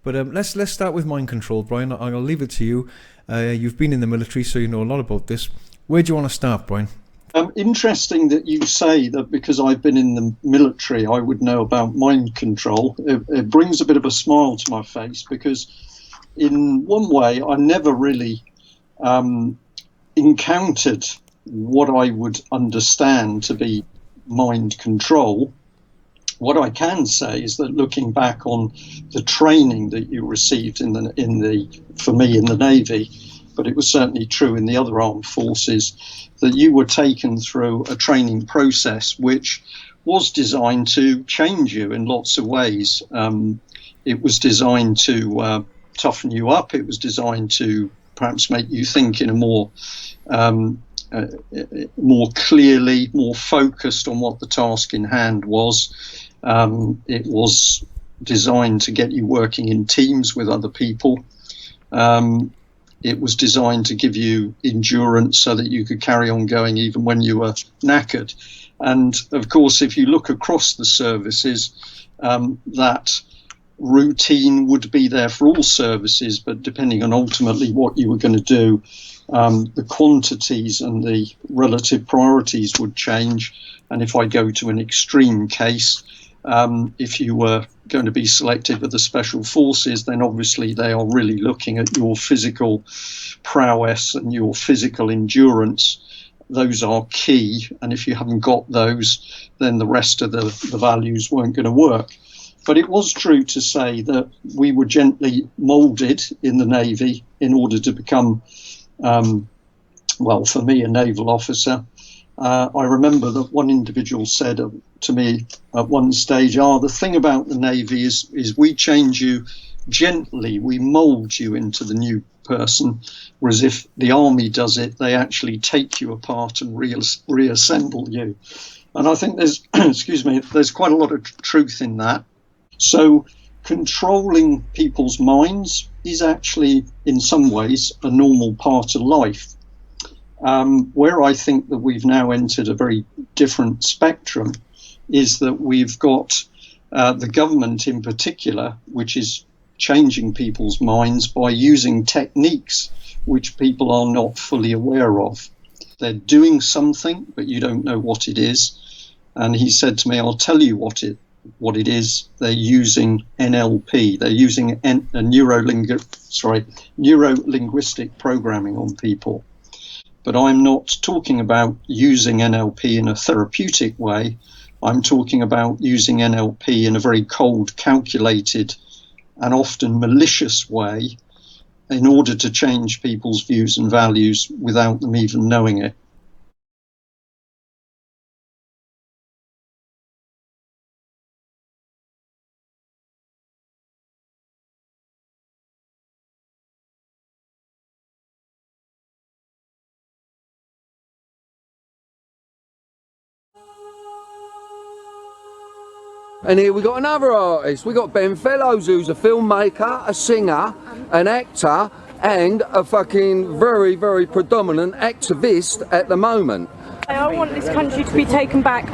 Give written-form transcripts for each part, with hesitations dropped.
But let's start with mind control, Brian. I'll leave it to you. You've been in the military, so you know a lot about this. Where do you want to start, Brian? Interesting that you say that because I've been in the military, I would know about mind control. It brings a bit of a smile to my face because in one way I never really encountered what I would understand to be mind control. What I can say is that looking back on the training that you received for me in the Navy, but it was certainly true in the other armed forces, that you were taken through a training process which was designed to change you in lots of ways. It was designed to toughen you up. It was designed to perhaps make you think in a more clearly, more focused on what the task in hand was. It was designed to get you working in teams with other people. It was designed to give you endurance so that you could carry on going even when you were knackered. And of course, if you look across the services, that routine would be there for all services, but depending on ultimately what you were going to do, the quantities and the relative priorities would change. And if I go to an extreme case, if you were going to be selected with the Special Forces, then obviously they are really looking at your physical prowess and your physical endurance. Those are key, and if you haven't got those, then the rest of the values weren't going to work. But it was true to say that we were gently moulded in the Navy in order to become, for me, a naval officer. I remember that one individual said to me at one stage, the thing about the Navy is we change you gently, we mould you into the new person, whereas if the Army does it, they actually take you apart and reassemble you. And I think there's, there's quite a lot of truth in that. So controlling people's minds is actually, in some ways, a normal part of life. Where I think that we've now entered a very different spectrum is that we've got the government in particular, which is changing people's minds by using techniques which people are not fully aware of. They're doing something, but you don't know what it is. And he said to me, I'll tell you what it is. They're using NLP. They're using neuro-linguistic programming on people. But I'm not talking about using NLP in a therapeutic way. I'm talking about using NLP in a very cold, calculated, and often malicious way in order to change people's views and values without them even knowing it. And here we got another artist. We got Ben Fellows, who's a filmmaker, a singer, an actor, and a fucking very, very predominant activist at the moment. I want this country to be taken back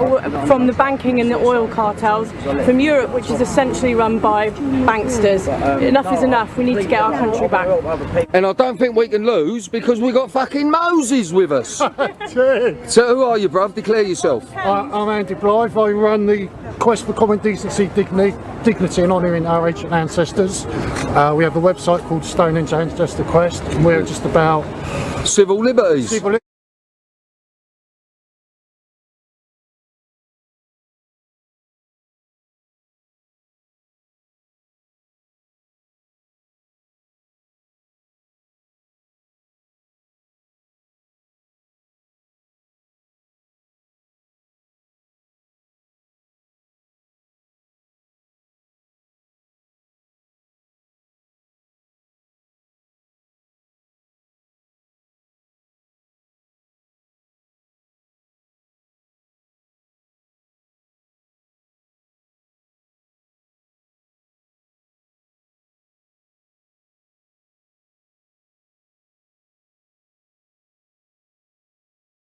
from the banking and the oil cartels, from Europe, which is essentially run by banksters. Enough is enough. We need to get our country back. And I don't think we can lose because we got fucking Moses with us. So who are you, bruv? Declare yourself. I'm Andy Blythe. I run the Quest for Common Decency, Dignity and Honouring Our Ancient Ancestors. We have a website called Stonehenge Ancestor Quest, and we're just about civil liberties.